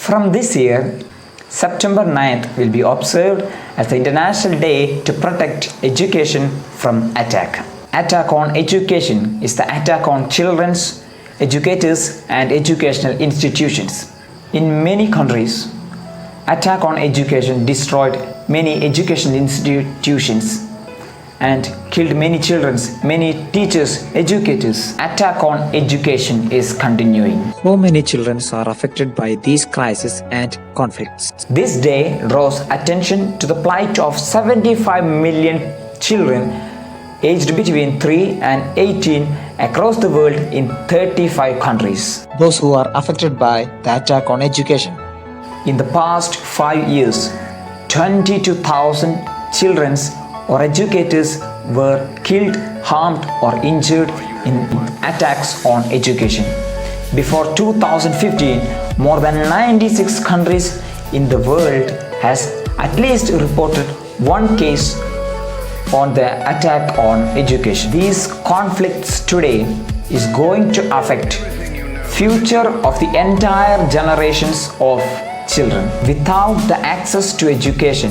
From this year, September 9th will be observed as the International Day to protect education from attack. Attack on education is the attack on children's educators and educational institutions. In many countries, attack on education destroyed many educational institutions and killed many children, many teachers, educators. Attack on education is continuing. So many children are affected by these crises and conflicts. This day draws attention to the plight of 75 million children aged between 3 and 18 across the world in 35 countries. Those who are affected by the attack on education. In the past 5 years, 22,000 children or educators were killed, harmed or injured in attacks on education. Before 2015, more than 96 countries in the world has at least reported one case on the attack on education. These conflicts today is going to affect future of the entire generations of children. Without the access to education,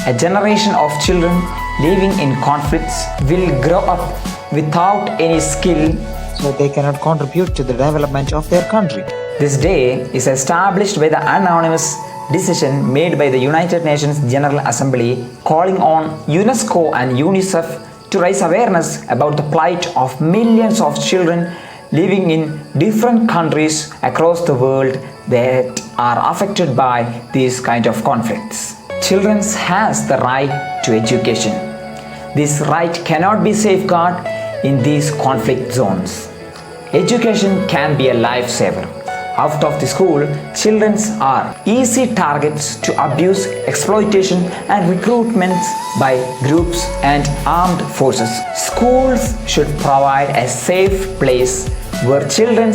a generation of children living in conflicts will grow up without any skill, so they cannot contribute to the development of their country. This day is established by the anonymous decision made by the United Nations General Assembly calling on UNESCO and UNICEF to raise awareness about the plight of millions of children living in different countries across the world that are affected by these kind of conflicts. Children has the right to education. This right cannot be safeguarded in these conflict zones. Education can be a lifesaver. Out of the school, children are easy targets to abuse, exploitation and recruitments by groups and armed forces. Schools should provide a safe place where children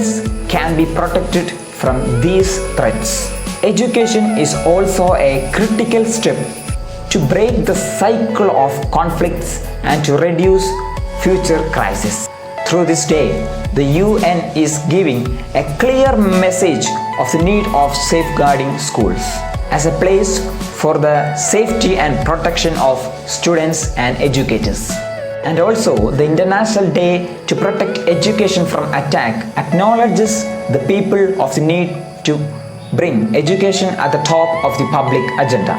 can be protected from these threats. Education is also a critical step to break the cycle of conflicts and to reduce future crises. Through this day, the UN is giving a clear message of the need of safeguarding schools as a place for the safety and protection of students and educators. And also, the International Day to protect education from attack acknowledges the people of the need to bring education at the top of the public agenda.